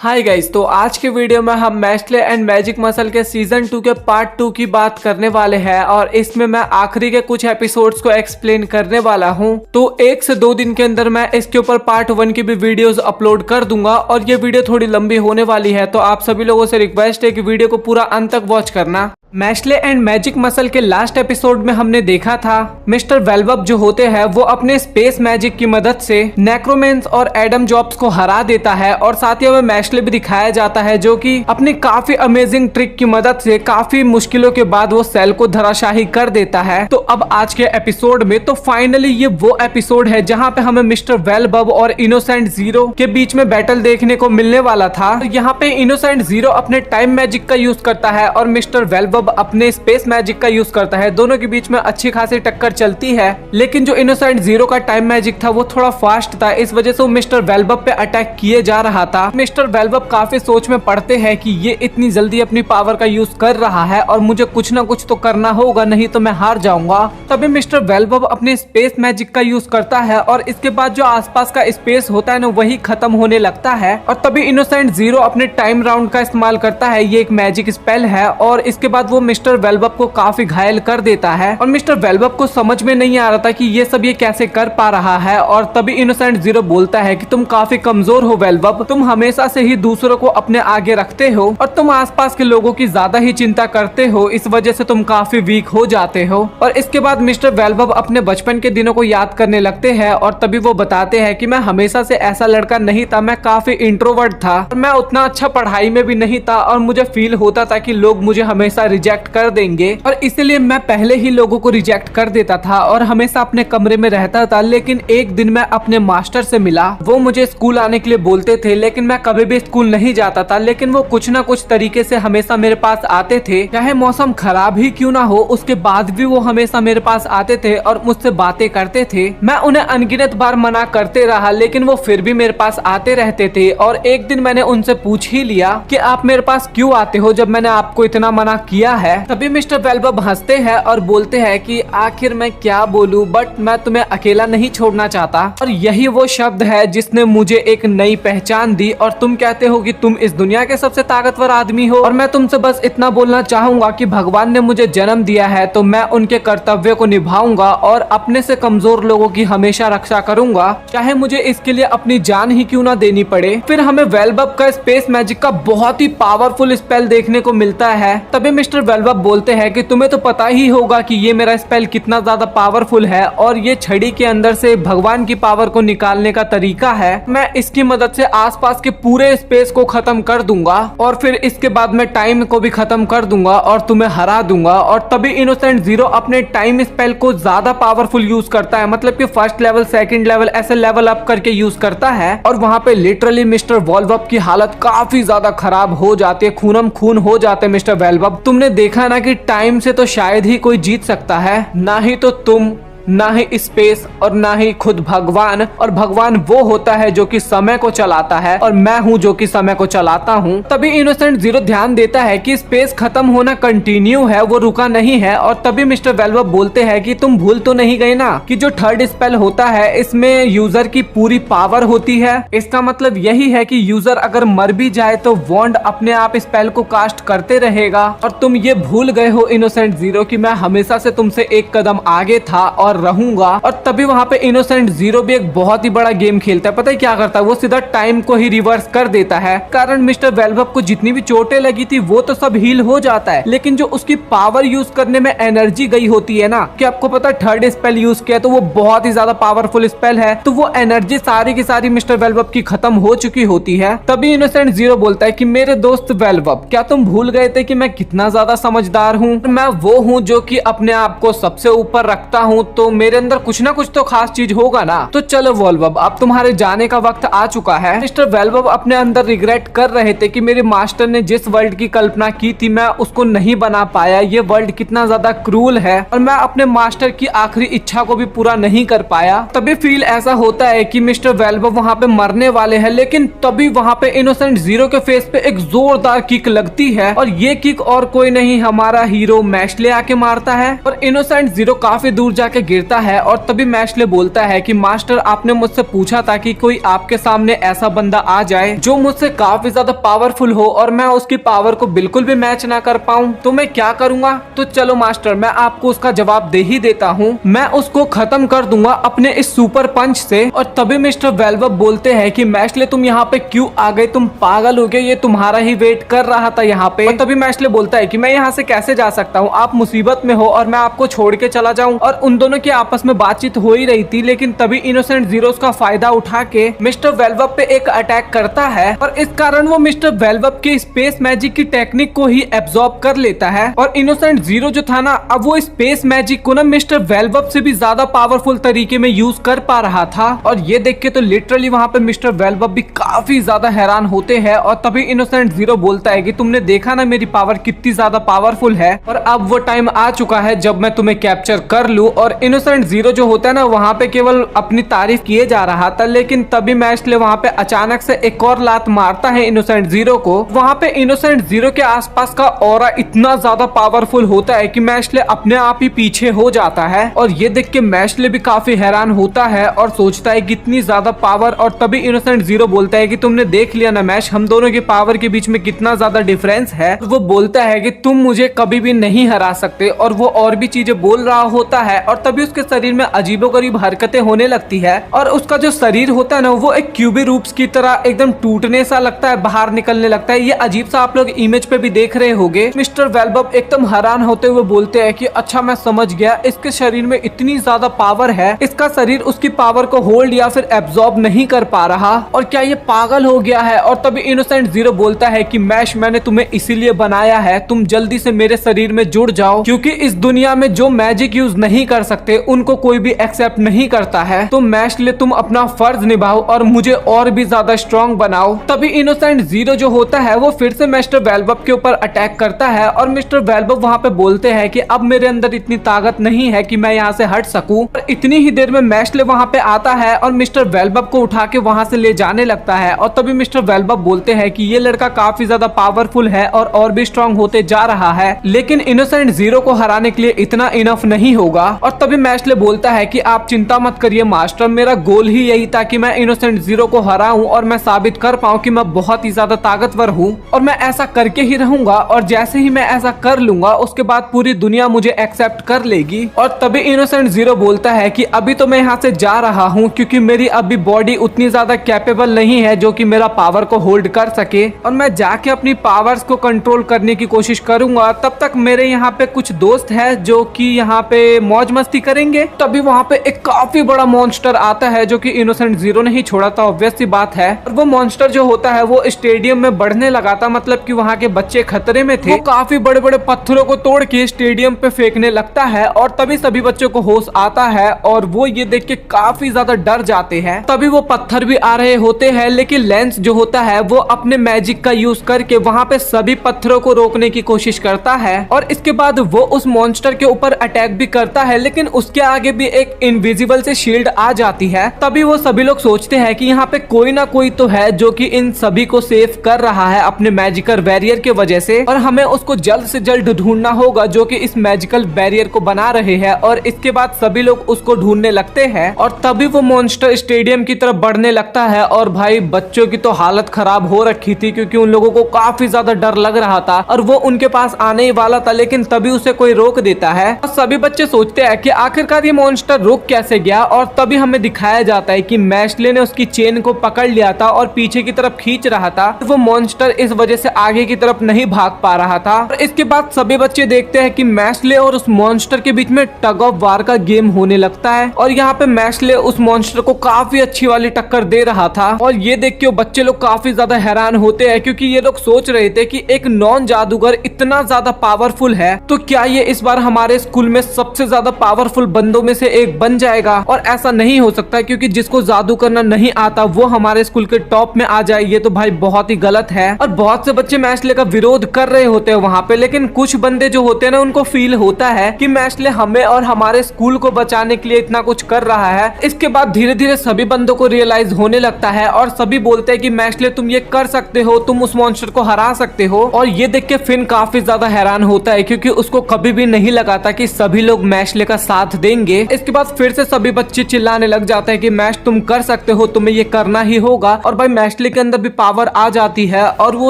Hi guys, तो आज के वीडियो में हम मैस्ले एंड मैजिक मसल के सीजन 2 के पार्ट 2 की बात करने वाले हैं और इसमें मैं आखिरी के कुछ एपिसोड्स को एक्सप्लेन करने वाला हूं। तो 1 से 2 दिन के अंदर मैं इसके ऊपर पार्ट 1 की भी वीडियोस अपलोड कर दूंगा और ये वीडियो थोड़ी लंबी होने वाली है, तो आप सभी लोगों से रिक्वेस्ट है कि वीडियो को पूरा अंत तक वॉच करना। मैस्ले एंड मैजिक मसल के लास्ट एपिसोड में हमने देखा था मिस्टर वेलवब जो होते हैं वो अपने स्पेस मैजिक की मदद से नेक्रोमेंस और एडम जॉब्स को हरा देता है और साथ ही हमें मैस्ले भी दिखाया जाता है जो कि अपनी काफी अमेजिंग ट्रिक की मदद से काफी मुश्किलों के बाद वो सेल को धराशाही कर देता है। तो अब आज के एपिसोड में तो फाइनली ये वो एपिसोड है जहाँ पे हमें मिस्टर वेलवब और इनोसेंट जीरो के बीच में बैटल देखने को मिलने वाला था। यहाँ पे इनोसेंट जीरो अपने टाइम मैजिक का यूज करता है और मिस्टर वेलवब अपने स्पेस मैजिक का यूज करता है। दोनों के बीच में अच्छी खासी टक्कर चलती है, लेकिन जो इनोसेंट जीरो का टाइम मैजिक था वो थोड़ा फास्ट था, इस वजह से वो मिस्टर वेलवब पे अटैक किए जा रहा था। मिस्टर वेलवब काफी सोच में पड़ते हैं कि ये इतनी जल्दी अपनी पावर का यूज कर रहा है और मुझे कुछ ना कुछ तो करना होगा, नहीं तो मैं हार जाऊंगा। तभी मिस्टर वेलवब अपने स्पेस मैजिक का यूज करता है और इसके बाद जो आसपास का स्पेस होता है ना वही खत्म होने लगता है और तभी इनोसेंट जीरो अपने टाइम राउंड का इस्तेमाल करता है। ये एक मैजिक स्पेल है और इसके बाद वो मिस्टर वेलवब को काफी घायल कर देता है और मिस्टर वेलवब को समझ में नहीं आ रहा था कि ये सब ये कैसे कर पा रहा है। और तभी इनोसेंट जीरो बोलता है कि तुम काफी कमजोर हो वेलवब, तुम हमेशा से ही दूसरों को अपने आगे रखते हो और तुम आसपास के लोगों की ज्यादा ही चिंता करते हो, इस वजह से तुम काफी वीक हो जाते हो। और इसके बाद मिस्टर वेलवब अपने बचपन के दिनों को याद करने लगते हैं और तभी वो बताते हैं कि मैं हमेशा से ऐसा लड़का नहीं था, मैं काफी इंट्रोवर्ट था और मैं उतना अच्छा पढ़ाई में भी नहीं था और मुझे फील होता था कि लोग मुझे हमेशा रिजेक्ट कर देंगे और इसलिए मैं पहले ही लोगों को रिजेक्ट कर देता था और हमेशा अपने कमरे में रहता था। लेकिन एक दिन मैं अपने मास्टर से मिला, वो मुझे स्कूल आने के लिए बोलते थे लेकिन मैं कभी भी स्कूल नहीं जाता था, लेकिन वो कुछ ना कुछ तरीके से हमेशा मेरे पास आते थे, चाहे मौसम खराब ही क्यों ना हो, उसके बाद भी वो हमेशा मेरे पास आते थे और मुझसे बातें करते थे। मैं उन्हें अनगिनत बार मना करते रहा लेकिन वो फिर भी मेरे पास आते रहते थे और एक दिन मैंने उनसे पूछ ही लिया कि आप मेरे पास क्यों आते हो जब मैंने आपको इतना मना किया है। तभी मिस्टर वेलवब हंसते हैं और बोलते हैं कि आखिर मैं क्या बोलूं, बट मैं तुम्हें अकेला नहीं छोड़ना चाहता और यही वो शब्द है जिसने मुझे एक नई पहचान दी और तुम कहते हो कि तुम इस दुनिया के सबसे ताकतवर आदमी हो और मैं तुमसे बस इतना बोलना चाहूंगा कि भगवान ने मुझे जन्म दिया है तो मैं उनके कर्तव्य को निभाऊंगा और अपने से कमजोर लोगों की हमेशा रक्षा करूंगा, चाहे मुझे इसके लिए अपनी जान ही क्यों ना देनी पड़े। फिर हमें वेलवब का स्पेस मैजिक का बहुत ही पावरफुल स्पेल देखने को मिलता है। तभी मिस्टर वेलवब बोलते हैं कि तुम्हें तो पता ही होगा कि ये मेरा स्पेल कितना ज्यादा पावरफुल है और ये छड़ी के अंदर से भगवान की पावर को निकालने का तरीका है। मैं इसकी मदद से आसपास के पूरे स्पेस को खत्म कर दूंगा और फिर इसके बाद मैं टाइम को भी खत्म कर दूंगा और तुम्हें हरा दूंगा। और तभी इनोसेंट जीरो अपने टाइम स्पेल को ज्यादा पावरफुल यूज करता है, मतलब कि फर्स्ट लेवल सेकंड लेवल ऐसे लेवल अप करके यूज करता है और वहां पे लिटरली मिस्टर वेलवब की हालत काफी ज्यादा खराब हो जाती है, खूनम खून हो जाते हैं मिस्टर वेलवब। तुमने देखा ना कि टाइम से तो शायद ही कोई जीत सकता है, ना ही तो तुम, ना ही स्पेस और ना ही खुद भगवान। और भगवान वो होता है जो कि समय को चलाता है और मैं हूँ जो कि समय को चलाता हूँ। तभी इनोसेंट जीरो ध्यान देता है कि स्पेस खत्म होना कंटिन्यू है, वो रुका नहीं है। और तभी मिस्टर वेलवब बोलते हैं कि तुम भूल तो नहीं गए ना कि जो थर्ड स्पेल होता है इसमें यूजर की पूरी पावर होती है। इसका मतलब यही है कि यूजर अगर मर भी जाए तो वॉन्ड अपने आप स्पेल को कास्ट करते रहेगा। और तुम ये भूल गए हो इनोसेंट जीरो कि मैं हमेशा से तुमसे एक कदम आगे था और रहूंगा। और तभी वहां पे इनोसेंट जीरो भी एक बहुत ही बड़ा गेम खेलता है। पता है क्या करता है, वो सीधा टाइम को ही रिवर्स कर देता है। कारण मिस्टर वेलवब को जितनी भी चोटें लगी थी वो तो सब हील हो जाता है, लेकिन जो उसकी पावर यूज करने में एनर्जी गई होती है ना, कि आपको पता है थर्ड स्पेल यूज किया तो वो बहुत ही ज्यादा पावरफुल स्पेल है, तो वो एनर्जी सारी की सारी मिस्टर वेलवब की खत्म हो चुकी होती है। तभी इनोसेंट जीरो बोलता है कि मेरे दोस्त वेलवब, क्या तुम भूल गए थे कि मैं कितना ज्यादा समझदार हूँ, मैं वो हूँ जो कि अपने आप को सबसे ऊपर रखता हूँ, तो मेरे अंदर कुछ ना कुछ तो खास चीज होगा ना। तो चलो वेलवब, अब तुम्हारे जाने का वक्त आ चुका है। मिस्टर वेलवब अपने अंदर रिग्रेट कर रहे थे कि मेरे मास्टर ने जिस वर्ल्ड की कल्पना की थी मैं उसको नहीं बना पाया, ये वर्ल्ड कितना ज्यादा क्रूल है और मैं अपने मास्टर की आखिरी इच्छा को भी पूरा नहीं कर पाया। तभी फील ऐसा होता है कि मिस्टर वेलवब वहाँ पे मरने वाले हैं, लेकिन तभी वहाँ पे इनोसेंट जीरो के फेस पे एक जोरदार किक लगती है और ये किक और कोई नहीं हमारा हीरो मैस्ले आके मारता है और इनोसेंट जीरो काफी दूर जाके गिरता है और तभी मैश्ले बोलता है कि मास्टर आपने मुझसे पूछा था कि कोई आपके सामने ऐसा बंदा आ जाए जो मुझसे काफी ज्यादा पावरफुल हो और मैं उसकी पावर को बिल्कुल भी मैच ना कर पाऊं तो मैं क्या करूंगा। तो चलो मास्टर मैं आपको उसका जवाब दे ही देता हूँ, मैं उसको खत्म कर दूंगा अपने इस सुपर पंच से। और तभी मिस्टर वेलवप बोलते हैं कि मैश्ले तुम यहाँ पे क्यों आ गए, तुम पागल हो गए, ये तुम्हारा ही वेट कर रहा था यहाँ पे। और तभी मैश्ले बोलता है कि मैं यहाँ से कैसे जा सकता हूँ, आप मुसीबत में हो और मैं आपको छोड़ के चला जाऊँ। और उन दोनों की आपस में बातचीत हो ही रही थी, लेकिन तभी इनोसेंट जीरो का फायदा उठा के मिस्टर वेलवप पे एक अटैक करता है और इस कारण वो मिस्टर वेलवप के स्पेस मैजिक की टेक्निक को ही एब्जॉर्ब कर लेता है। और इनोसेंट जीरो जो था ना, अब वो स्पेस मैजिक को ना मिस्टर वेलवप से भी ज्यादा पावरफुल तरीके में यूज कर पा रहा था। और ये देख के तो लिटरली वहाँ पे मिस्टर वेलवप भी काफी ज्यादा हैरान होते हैं। और तभी इनोसेंट जीरो बोलता है कि तुमने देखा ना मेरी पावर कितनी ज्यादा पावरफुल है और अब वो टाइम आ चुका है जब मैं तुम्हें कैप्चर कर लूं। और इनोसेंट जीरो जो होता है ना, वहाँ पे केवल अपनी तारीफ किए जा रहा था, लेकिन तभी मैश्ले वहाँ पे अचानक से एक और लात मारता है इनोसेंट जीरो को। वहाँ पे इनोसेंट जीरो के आसपास का ऑरा इतना ज्यादा पावरफुल होता है कि मैश्ले अपने आप ही पीछे हो जाता है। और ये देख के मैश्ले भी काफी हैरान होता है और सोचता है कितनी ज्यादा पावर। और तभी इनोसेंट जीरो बोलता है कि तुमने देख लिया ना मैश, हम दोनों की पावर के बीच में कितना ज्यादा डिफरेंस है। वो बोलता है कि तुम मुझे कभी भी नहीं हरा सकते और वो और भी चीजें बोल रहा होता है। और तभी उसके शरीर में अजीबोगरीब हरकतें होने लगती है और उसका जो शरीर होता है ना, वो एक क्यूबी रूप्स की तरह एकदम टूटने सा लगता है, बाहर निकलने लगता है। ये अजीब सा आप लोग इमेज पे भी देख रहे होंगे। मिस्टर वेलवप एकदम हैरान होते हुए बोलते हैं कि अच्छा मैं समझ गया, इसके शरीर में इतनी ज्यादा पावर है, इसका शरीर उसकी पावर को होल्ड या फिर एब्जॉर्ब नहीं कर पा रहा और क्या ये पागल हो गया है। और तभी इनोसेंट जीरो बोलता है कि मैश मैंने तुम्हें इसीलिए बनाया है, तुम जल्दी से मेरे शरीर में जुड़ जाओ, क्योंकि इस दुनिया में जो मैजिक यूज नहीं कर सकते उनको कोई भी एक्सेप्ट नहीं करता है। तो मैश्ले तुम अपना फर्ज निभाओ और मुझे और भी ज्यादा स्ट्रॉन्ग बनाओ। तभी इनोसेंट जीरो जो होता है वो फिर से मिस्टर वेलवप के ऊपर अटैक करता है और मिस्टर वेलवप वहाँ पे बोलते हैं कि अब मेरे अंदर इतनी ताकत नहीं है कि मैं यहाँ से हट सकूं। और इतनी ही देर में मैश्ले वहाँ पे आता है और मिस्टर वेलवप को उठा के वहाँ से ले जाने लगता है। और तभी मिस्टर वेलवप बोलते हैं कि ये लड़का काफी ज्यादा पावरफुल है और भी स्ट्रॉन्ग होते जा रहा है, लेकिन इनोसेंट जीरो को हराने के लिए इतना इनफ नहीं होगा। और तभी मैश्ले बोलता है कि आप चिंता मत करिए मास्टर, मेरा गोल ही यही था कि मैं इनोसेंट जीरो को हराऊं और मैं साबित कर पाऊं कि मैं बहुत ही ज्यादा ताकतवर हूं और मैं ऐसा करके ही रहूंगा। और जैसे ही मैं ऐसा कर लूंगा उसके बाद पूरी दुनिया मुझे एक्सेप्ट कर लेगी। और तभी इनोसेंट जीरो बोलता है कि अभी तो मैं यहाँ से जा रहा हूँ क्योंकि मेरी अभी बॉडी उतनी ज्यादा कैपेबल नहीं है जो कि मेरा पावर को होल्ड कर सके, और मैं जाके अपनी पावर्स को कंट्रोल करने की कोशिश करूंगा। तब तक मेरे यहाँ पे कुछ दोस्त है जो कि यहाँ पे मौज मस्ती करेंगे। तभी वहाँ पे एक काफी बड़ा मॉन्स्टर आता है जो कि इनोसेंट जीरो ने ही छोड़ा था, ऑब्वियस सी बात है। और वो मॉन्स्टर जो होता है वो स्टेडियम में बढ़ने लगा था, मतलब कि वहाँ के बच्चे खतरे में थे। वो काफी बड़े बड़े पत्थरों को तोड़ के स्टेडियम पे फेंकने लगता है और तभी सभी बच्चों को होश आता है और वो ये देख के काफी ज्यादा डर जाते हैं। तभी वो पत्थर भी आ रहे होते हैं, लेकिन लेंस जो होता है वो अपने मैजिक का यूज करके वहाँ पे सभी पत्थरों को रोकने की कोशिश करता है। और इसके बाद वो उस मॉन्स्टर के ऊपर अटैक भी करता है, लेकिन उसके आगे भी एक इनविजिबल से शील्ड आ जाती है। तभी वो सभी लोग सोचते हैं कि यहाँ पे कोई ना कोई तो है जो कि इन सभी को सेव कर रहा है अपने मैजिकल बैरियर के वजह से, और हमें उसको जल्द से जल्द ढूंढना होगा जो कि इस मैजिकल बैरियर को बना रहे हैं। और इसके बाद सभी लोग उसको ढूंढने लगते हैं और तभी वो मॉन्स्टर स्टेडियम की तरफ बढ़ने लगता है। और भाई बच्चों की तो हालत खराब हो रखी थी क्योंकि उन लोगों को काफी ज्यादा डर लग रहा था और वो उनके पास आने ही वाला था, लेकिन तभी उसे कोई रोक देता है। और सभी बच्चे सोचते हैं कि आखिरकार ये मॉन्स्टर रुक कैसे गया। और तभी हमें दिखाया जाता है कि मैश्ले ने उसकी चेन को पकड़ लिया था और पीछे की तरफ खींच रहा था। वो मॉन्स्टर इस वजह से आगे की तरफ नहीं भाग पा रहा था। और इसके बाद सभी बच्चे देखते हैं कि मैश्ले और उस मॉन्स्टर के बीच में टग ऑफ वार का गेम होने लगता है और यहाँ पे मैश्ले उस मॉन्स्टर को काफी अच्छी वाली टक्कर दे रहा था। और ये देख के बच्चे लोग काफी ज्यादा हैरान होते हैं क्योंकि ये लोग सोच रहे थे कि एक नॉन जादूगर इतना ज्यादा पावरफुल है तो क्या ये इस बार हमारे स्कूल में सबसे ज्यादा पावरफुल बंदों में से एक बन जाएगा। और ऐसा नहीं हो सकता क्योंकि जिसको जादू करना नहीं आता वो हमारे स्कूल के टॉप में आ जाए, ये तो भाई बहुत ही गलत है। और बहुत से बच्चे मैश्ले का विरोध कर रहे होते हैं वहाँ पे, लेकिन कुछ बंदे जो होते हैं ना उनको फील होता है कि मैश्ले हमें और हमारे स्कूल को बचाने के लिए इतना कुछ कर रहा है। इसके बाद धीरे धीरे सभी बंदों को रियलाइज होने लगता है और सभी बोलते हैं कि मैश्ले तुम ये कर सकते हो, तुम उस मॉन्स्टर को हरा सकते हो। और ये देख के फिन काफी ज्यादा हैरान होता है क्योंकि उसको कभी भी नहीं लगा था कि सभी लोग मैश्ले का साथ साथ देंगे। इसके बाद फिर से सभी बच्चे चिल्लाने लग जाते हैं कि मैश तुम कर सकते हो, तुम्हें ये करना ही होगा। और भाई मैशले के अंदर भी पावर आ जाती है और वो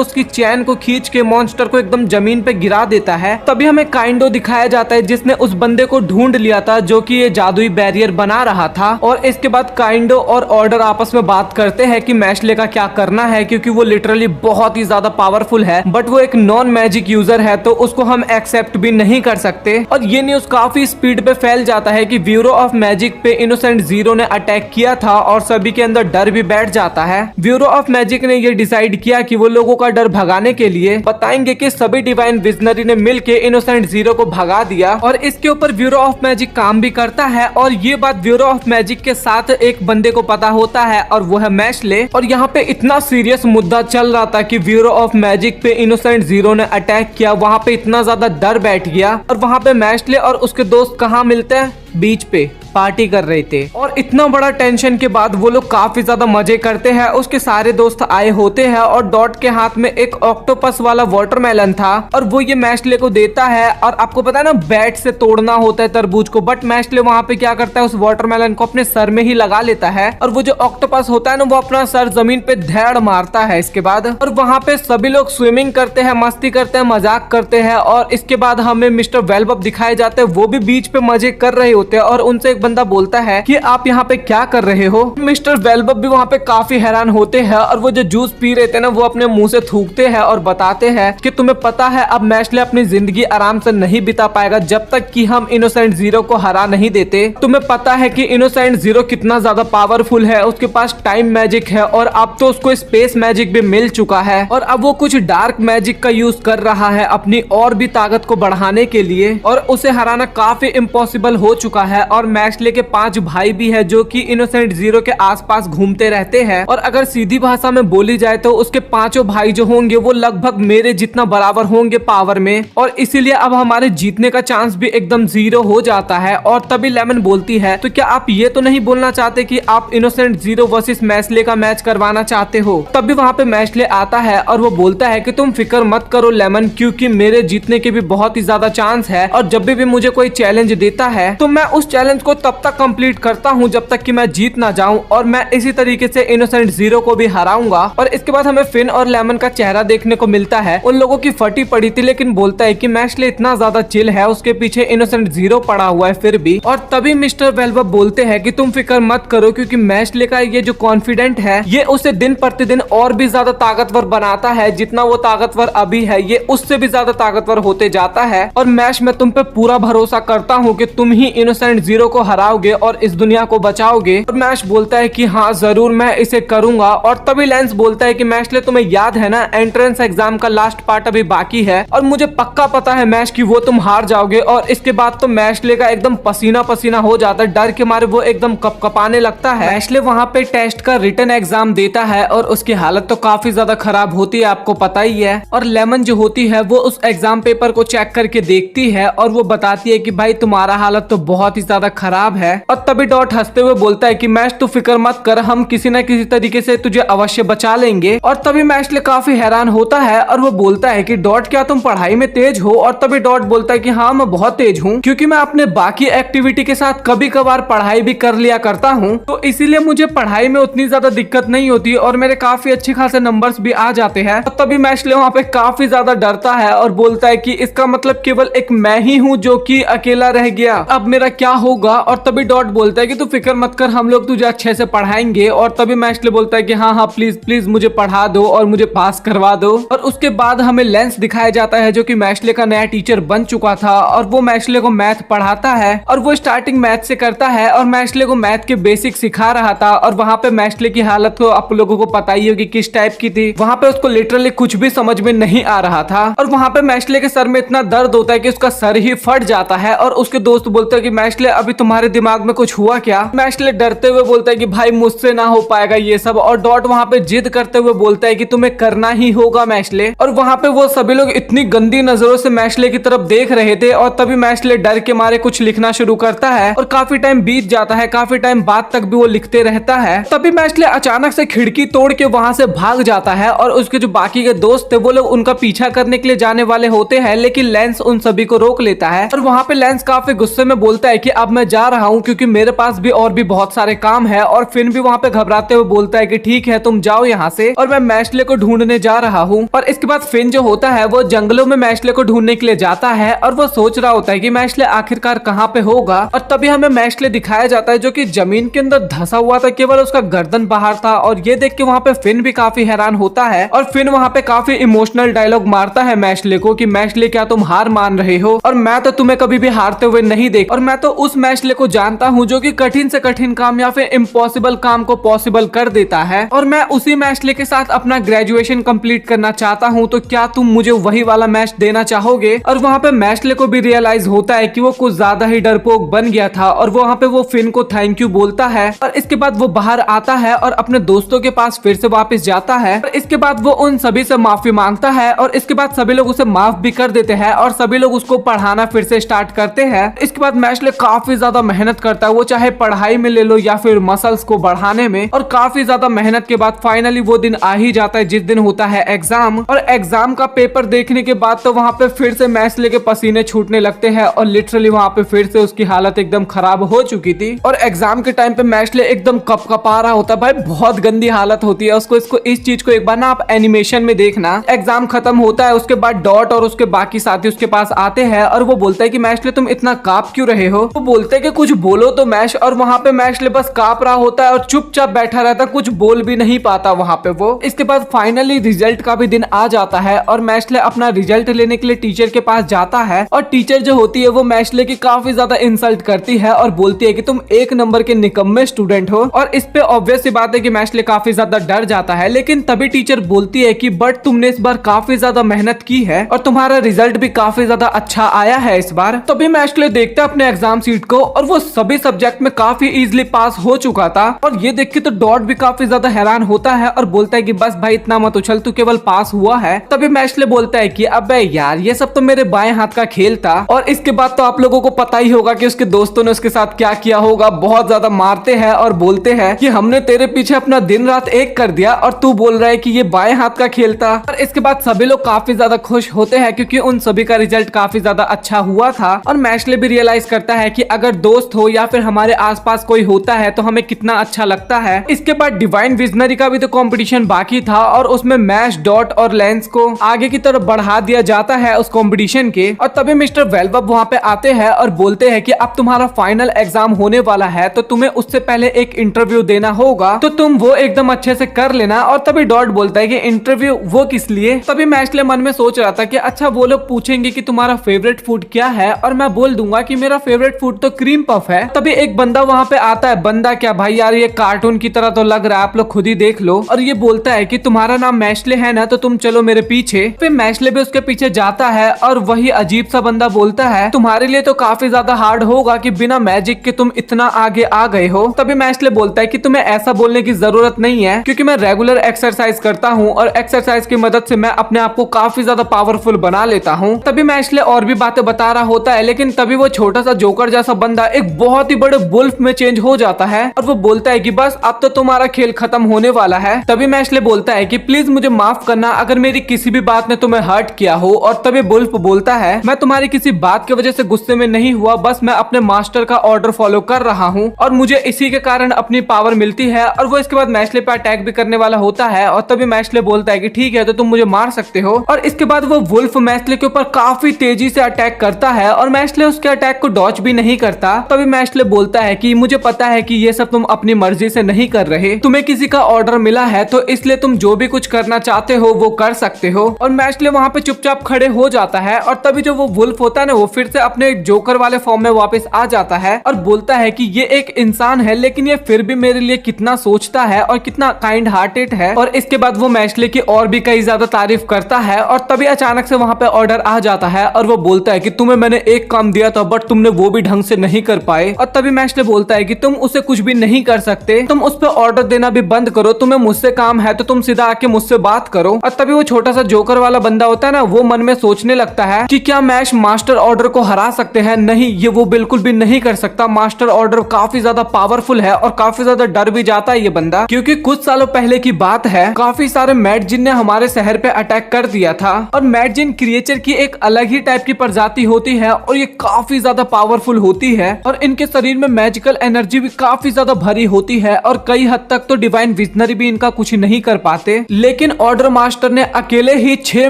उसकी चैन को खींच के मॉन्स्टर को एकदम जमीन पे गिरा देता है। तभी हमें काइंडो दिखाया जाता है जिसने उस बंदे को ढूंढ लिया था जो कि ये जादुई बैरियर बना रहा था। और इसके बाद काइंडो और ऑर्डर आपस में बात करते हैं कि मैशले का क्या करना है, क्योंकि वो लिटरली बहुत ही ज्यादा पावरफुल है, बट वो एक नॉन मैजिक यूजर है तो उसको हम एक्सेप्ट भी नहीं कर सकते। और ये न्यूज काफी स्पीड पे फैल जाता है कि ब्यूरो ऑफ मैजिक पे इनोसेंट जीरो ने अटैक किया था और सभी के अंदर डर भी बैठ जाता है। ब्यूरो ऑफ मैजिक ने ये डिसाइड किया कि वो लोगों का डर भगाने के लिए बताएंगे कि सभी डिवाइन विजनरी ने मिलके इनोसेंट जीरो को भगा दिया। और इसके ऊपर ब्यूरो ऑफ मैजिक काम भी करता है और ये बात ब्यूरो ऑफ मैजिक के साथ एक बंदे को पता होता है और वो है मैशले। और यहाँ पे इतना सीरियस मुद्दा चल रहा था कि ब्यूरो ऑफ मैजिक पे इनोसेंट जीरो ने अटैक किया, वहाँ पे इतना ज्यादा डर बैठ गया। और वहाँ पे मैशले और उसके दोस्त कहाँ मिलते हैं? बीच पे पार्टी कर रहे थे। और इतना बड़ा टेंशन के बाद वो लोग काफी ज्यादा मजे करते हैं। उसके सारे दोस्त आए होते हैं और डॉट के हाथ में एक ऑक्टोपस वाला वाटरमेलन था और वो ये मैशले को देता है। और आपको पता है ना, बैट से तोड़ना होता है तरबूज को, बट मैशले वहाँ पे क्या करता है, उस वाटरमेलन को अपने सर में ही लगा लेता है और वो जो ऑक्टोपस होता है ना, वो अपना सर जमीन पे धैड़ मारता है इसके बाद। और वहाँ पे सभी लोग स्विमिंग करते हैं, मस्ती करते हैं, मजाक करते हैं। और इसके बाद हमें मिस्टर वेलबब दिखाए जाते हैं, वो भी बीच पे मजे कर रहे होते हैं। और उनसे एक बंदा बोलता है कि आप यहाँ पे क्या कर रहे हो। मिस्टर वेलबब भी वहाँ पे काफी हैरान होते हैं और वो जो जूस पी रहे थे ना, वो अपने मुंह से थूकते हैं और बताते हैं कि तुम्हें पता है अब मैशले अपनी जिंदगी आराम से नहीं बिता पाएगा जब तक कि हम इनोसेंट जीरो को हरा नहीं देते। तुम्हें पता है कि इनोसेंट जीरो कितना ज्यादा पावरफुल है, उसके पास टाइम मैजिक है और अब तो उसको स्पेस मैजिक भी मिल चुका है और अब वो कुछ डार्क मैजिक का यूज कर रहा है अपनी और भी ताकत को बढ़ाने के लिए और उसे हराना काफी इम्पॉसिबल हो चुका है। और मैशले के 5 भाई भी है जो कि इनोसेंट जीरो के आसपास घूमते रहते हैं। और अगर सीधी भाषा में बोली जाए तो उसके 5 भाई जो होंगे वो लगभग मेरे जितना बराबर होंगे पावर में, और इसीलिए अब हमारे जीतने का चांस भी एकदम 0 हो जाता है। और तभी लेमन बोलती है, तो क्या आप ये तो नहीं बोलना चाहते कि आप इनोसेंट जीरो वर्सेस मैशले का मैच करवाना चाहते हो? तभी वहाँ पे मैशले आता है और वो बोलता है कि तुम फिक्र मत करो लेमन, क्योंकि मेरे जीतने के भी बहुत ही ज्यादा चांस है और जब भी मुझे कोई चैलेंज देता है तो मैं उस चैलेंज को तब तक कंप्लीट करता हूं जब तक कि मैं जीत ना जाऊं, और मैं इसी तरीके से इनोसेंट जीरो को भी हराऊंगा। और इसके बाद हमें फिन और लेमन का चेहरा देखने को मिलता है। उन लोगों की फटी पड़ी थी, लेकिन बोलता है कि मैशले इतना ज्यादा चिल है, उसके पीछे इनोसेंट जीरो पड़ा हुआ है फिर भी। और तभी मिस्टर वेलबब बोलते हैं कि तुम फिक्र मत करो, क्योंकि मैशले का ये जो कॉन्फिडेंट है ये उसे दिन प्रतिदिन और भी ज्यादा ताकतवर बनाता है। जितना वो ताकतवर अभी है ये उससे भी ज्यादा ताकतवर होते जाता है। और मैश, मैं तुम पे पूरा भरोसा करता हूँ कि तुम ही इनोसेंट जीरो को हराओगे और इस दुनिया को बचाओगे। और मैश बोलता है कि हाँ जरूर मैं इसे करूंगा। और तभी लेंस बोलता है कि मैशले, तुम्हें याद है ना, एंट्रेंस एग्जाम का लास्ट पार्ट अभी बाकी है और मुझे पक्का पता है मैश कि वो तुम हार जाओगे। और इसके बाद तो मैशले का एकदम पसीना पसीना हो जाता है, डर के मारे वो एकदम कपकपाने लगता है। मैशले वहाँ पे टेस्ट का रिटन एग्जाम देता है और उसकी हालत तो काफी ज्यादा खराब होती है, आपको पता ही है। और लेमन जो होती है वो उस एग्जाम पेपर को चेक करके देखती है और वो बताती है कि भाई तुम्हारा हालत तो बहुत ही ज्यादा खराब है। और तभी डॉट हंसते हुए बोलता है कि मैश तू फिक्र मत कर, हम किसी न किसी तरीके से तुझे अवश्य बचा लेंगे। और तभी मैशले काफी हैरान होता है और वो बोलता है कि डॉट क्या तुम पढ़ाई में तेज हो? और तभी डॉट बोलता है कि हाँ मैं बहुत तेज हूँ, क्योंकि मैं अपने बाकी एक्टिविटी के साथ कभी कभार पढ़ाई भी कर लिया करता हूँ, तो इसीलिए मुझे पढ़ाई में उतनी ज्यादा दिक्कत नहीं होती और मेरे काफी अच्छे खासे नंबर्स भी आ जाते हैं। और तभी मैशले वहाँ पे काफी ज्यादा डरता है और बोलता है कि इसका मतलब केवल एक मैं ही हूँ जो कि अकेला रह गया, अब मेरा क्या होगा? और तभी डॉट बोलता है कि तू फिक्र मत कर, हम लोग तुझे अच्छे से पढ़ाएंगे। और तभी मैशले बोलता है कि हाँ हाँ प्लीज प्लीज मुझे पढ़ा दो और मुझे पास करवा दो। और उसके बाद हमें लेंस दिखाया जाता है जो कि मैशले का नया टीचर बन चुका था और वो मैशले को मैथ पढ़ाता है और वो स्टार्टिंग मैथ से करता है और मैशले को मैथ के बेसिक सिखा रहा था। और वहाँ पे मैशले की हालत तो आप लोगों को पता ही होगी किस टाइप की थी, वहाँ पे उसको लिटरली कुछ भी समझ में नहीं आ रहा था। और वहाँ पे मैशले के सर में इतना दर्द होता है कि उसका सर ही फट जाता है और उसके दोस्त बोलते हैं कि मैशले अभी तुम्हारे दिमाग में कुछ हुआ क्या? मैशले डरते हुए बोलता है कि भाई मुझसे ना हो पाएगा ये सब। और डॉट वहाँ पे जिद करते हुए बोलता है कि तुम्हें करना ही होगा मैशले। और वहाँ पे वो सभी लोग इतनी गंदी नजरों से मैशले की तरफ देख रहे थे और तभी मैशले डर के मारे कुछ लिखना शुरू करता है और काफी टाइम बीत जाता है, काफी टाइम बाद तक भी वो लिखते रहता है। तभी मैशले अचानक से खिड़की तोड़ के वहाँ से भाग जाता है और उसके जो बाकी के दोस्त थे वो लोग उनका पीछा करने के लिए जाने वाले होते हैं, लेकिन लेंस उन सभी को रोक लेता है। और वहाँ पे लेंस काफी गुस्से में बोलता बोलता है कि अब मैं जा रहा हूँ क्योंकि मेरे पास भी और भी बहुत सारे काम है। और फिन भी वहाँ पे घबराते हुए बोलता है कि ठीक है तुम जाओ यहाँ से और मैं मैशले को ढूंढने जा रहा हूँ। और इसके बाद फिन जो होता है वो जंगलों में मैशले को ढूंढने के लिए जाता है और वो सोच रहा होता है कि मैशले आखिरकार कहाँ पे होगा। और तभी हमें मैशले दिखाया जाता है जो कि जमीन के अंदर धंसा हुआ था, केवल उसका गर्दन बाहर था। और ये देख के वहाँ पे फिन भी काफी हैरान होता है और फिन वहाँ पे काफी इमोशनल डायलॉग मारता है मैशले को कि मैशले क्या तुम हार मान रहे हो, और मैं तो तुम्हें कभी भी हारते हुए नहीं देख, और मैं तो उस मैशले को जानता हूँ जो कि कठिन से कठिन काम या फिर इम्पॉसिबल काम को पॉसिबल कर देता है। और मैं उसी मैशले के साथ अपना ग्रेजुएशन कंप्लीट करना चाहता हूँ, तो क्या तुम मुझे वही वाला मैच देना चाहोगे। और वहाँ पे मैशले को भी रियलाइज होता है कि वो कुछ ज्यादा ही डरपोक बन गया था और वो वहाँ पे वो फिन को थैंक यू बोलता है। और इसके बाद वो बाहर आता है और अपने दोस्तों के पास फिर से वापस जाता है। और इसके बाद वो उन सभी से माफी मांगता है और इसके बाद सभी लोग उसे माफ भी कर देते हैं और सभी लोग उसको पढ़ाना फिर से स्टार्ट करते हैं। इसके बाद मैशले काफी ज्यादा मेहनत करता है, वो चाहे पढ़ाई में ले लो या फिर मसल्स को बढ़ाने में। और काफी ज्यादा मेहनत के बाद फाइनली वो दिन आ ही जाता है जिस दिन होता है एग्जाम। और एग्जाम का पेपर देखने के बाद तो वहाँ पे फिर से मैशले के पसीने छूटने लगते हैं और लिटरली वहाँ पे फिर से उसकी हालत एकदम खराब हो चुकी थी। और एग्जाम के टाइम पे मैशले एकदम कपकपा रहा होता है, भाई बहुत गंदी हालत होती है उसको। इस चीज को एक बार ना आप एनिमेशन में देखना। एग्जाम खत्म होता है, उसके बाद डॉट और उसके बाकी साथी उसके पास आते हैं और वो बोलता है कि मैशले तुम इतना कांप क्यों रहे हो। वो बोलते हैं कि कुछ बोलो तो मैश। और वहाँ पे मैशले बस कांप रहा होता है और चुपचाप बैठा रहता, कुछ बोल भी नहीं पाता वहाँ पे वो। इसके बाद फाइनली रिजल्ट का भी दिन आ जाता है और मैशले अपना रिजल्ट लेने के लिए टीचर के पास जाता है। और टीचर जो होती है वो मैशले की काफी ज्यादा इंसल्ट करती है और बोलती है कि तुम 1 नंबर के निकम्मे स्टूडेंट हो। और इस पे ऑब्वियस सी बात है कि मैशले काफी ज्यादा डर जाता है, लेकिन तभी टीचर बोलती है कि बट तुमने इस बार काफी ज्यादा मेहनत की है और तुम्हारा रिजल्ट भी काफी ज्यादा अच्छा आया है इस बार। तभी मैशले देखता है अपने एग्जाम सीट को और वो सभी सब्जेक्ट में काफी इजीली पास हो चुका था। और ये देख के तो डॉट भी काफी ज्यादा हैरान होता है और बोलता है कि बस भाई इतना मत उछल, तू केवल पास हुआ है। तभी मैशले बोलता है कि अबे यार ये सब तो मेरे बाएं हाथ का खेल था। और इसके बाद तो आप लोगों को पता ही होगा कि उसके दोस्तों ने उसके साथ क्या किया होगा, बहुत ज्यादा मारते हैं और बोलते हैं कि हमने तेरे पीछे अपना दिन रात एक कर दिया और तू बोल रहा है कि ये बाएं हाथ का खेल था। और इसके बाद सभी लोग काफी ज्यादा खुश होते हैं क्योंकि उन सभी का रिजल्ट काफी ज्यादा अच्छा हुआ था। और मैशले भी रियलाइज करता है कि अगर दोस्त हो या फिर हमारे आसपास कोई होता है तो हमें कितना अच्छा लगता है। इसके बाद डिवाइन विजनरी का भी तो कंपटीशन बाकी था और उसमें मैश, डॉट और लेंस को आगे की तरफ बढ़ा दिया जाता है उस कंपटीशन के। और तभी मिस्टर वेलवब वहाँ पे आते हैं और बोलते हैं कि अब तुम्हारा फाइनल एग्जाम होने वाला है तो तुम्हें उससे पहले एक इंटरव्यू देना होगा, तो तुम वो एकदम अच्छे से कर लेना। और तभी डॉट बोलता है कि इंटरव्यू वो किस लिए। तभी मैशले मन में सोच रहा था कि अच्छा वो लोग पूछेंगे कि तुम्हारा फेवरेट फूड क्या है और मैं बोल दूंगा कि मेरा फेवरेट फूड तो क्रीम पफ है। तभी एक बंदा वहाँ पे आता है, बंदा क्या भाई यार ये कार्टून की तरह तो लग रहा है, आप लोग खुद ही देख लो। और ये बोलता है कि तुम्हारा नाम मैशले है ना, तो तुम चलो मेरे पीछे। फिर मैशले भी उसके पीछे जाता है और वही अजीब सा बंदा बोलता है तुम्हारे लिए तो काफी ज्यादा हार्ड होगा कि बिना मैजिक के तुम इतना आगे आ गए हो। तभी मैशले बोलता है कि तुम्हें ऐसा बोलने की जरूरत नहीं है क्योंकि मैं रेगुलर एक्सरसाइज करता हूँ और एक्सरसाइज की मदद से मैं अपने आप को काफी ज्यादा पावरफुल बना लेता हूँ। तभी मैशले और भी बातें बता रहा होता है, लेकिन तभी वो छोटा सा जोकर जैसा बंदा एक बहुत ही बड़े वुल्फ में चेंज हो जाता है और वो बोलता है कि बस अब तो तुम्हारा खेल खत्म होने वाला है। तभी मैशले बोलता है कि प्लीज मुझे माफ करना अगर मेरी किसी भी बात ने तुम्हें हर्ट किया हो। और तभी वुल्फ बोलता है मैं तुम्हारी किसी बात की वजह से गुस्से में नहीं हुआ, बस मैं अपने मास्टर का ऑर्डर फॉलो कर रहा हूँ और मुझे इसी के कारण अपनी पावर मिलती है। और वो इसके बाद मैशले पे अटैक भी करने वाला होता है और तभी मैशले बोलता है कि ठीक है तो तुम मुझे मार सकते हो। और इसके बाद वो वुल्फ मैशले के ऊपर काफी तेजी से अटैक करता है और मैशले उसके अटैक को डॉच भी नहीं करता। तभी मैशले बोलता है कि मुझे पता है कि ये सब तुम अपनी मर्जी से नहीं कर रहे, तुम्हें किसी का ऑर्डर मिला है तो इसलिए तुम जो भी कुछ करना चाहते हो वो कर सकते हो। और मैशले वहाँ पे चुपचाप खड़े हो जाता है और तभी जो वो वुल्फ होता है ना वो फिर से अपने जोकर वाले फॉर्म में वापस आ जाता है और बोलता है कि ये एक इंसान है लेकिन ये फिर भी मेरे लिए कितना सोचता है और कितना काइंड हार्टेड है। और इसके बाद वो मैशले की और भी कई ज्यादा तारीफ करता है और तभी अचानक से वहाँ पे ऑर्डर आ जाता है और वो बोलता है कि तुम्हें मैंने एक काम दिया था बट तुमने वो भी ढंग से नहीं कर पाए। और तभी मैशले बोलता है कि तुम उसे कुछ भी नहीं कर सकते, तुम उस पर ऑर्डर देना भी बंद करो, तुम्हें मुझसे काम है तो तुम सीधा आके मुझसे बात करो। और तभी वो छोटा सा जोकर वाला बंदा होता है ना वो मन में सोचने लगता है कि क्या मैश मास्टर ऑर्डर को हरा सकते हैं। नहीं, ये वो बिल्कुल भी नहीं कर सकता। मास्टर ऑर्डर काफी ज्यादा पावरफुल है और काफी ज्यादा डर भी जाता है ये बंदा, क्योंकि कुछ सालों पहले की बात है काफी सारे मैड जिन ने हमारे शहर पे अटैक कर दिया था। और मैड जिन क्रिएचर की एक अलग ही टाइप की प्रजाति होती है और ये काफी ज्यादा पावर पावरफुल होती है और इनके शरीर में मैजिकल एनर्जी भी काफी ज्यादा भरी होती है और कई हद तक तो डिवाइन विजनरी भी इनका कुछ नहीं कर पाते। लेकिन ऑर्डर मास्टर ने अकेले ही 6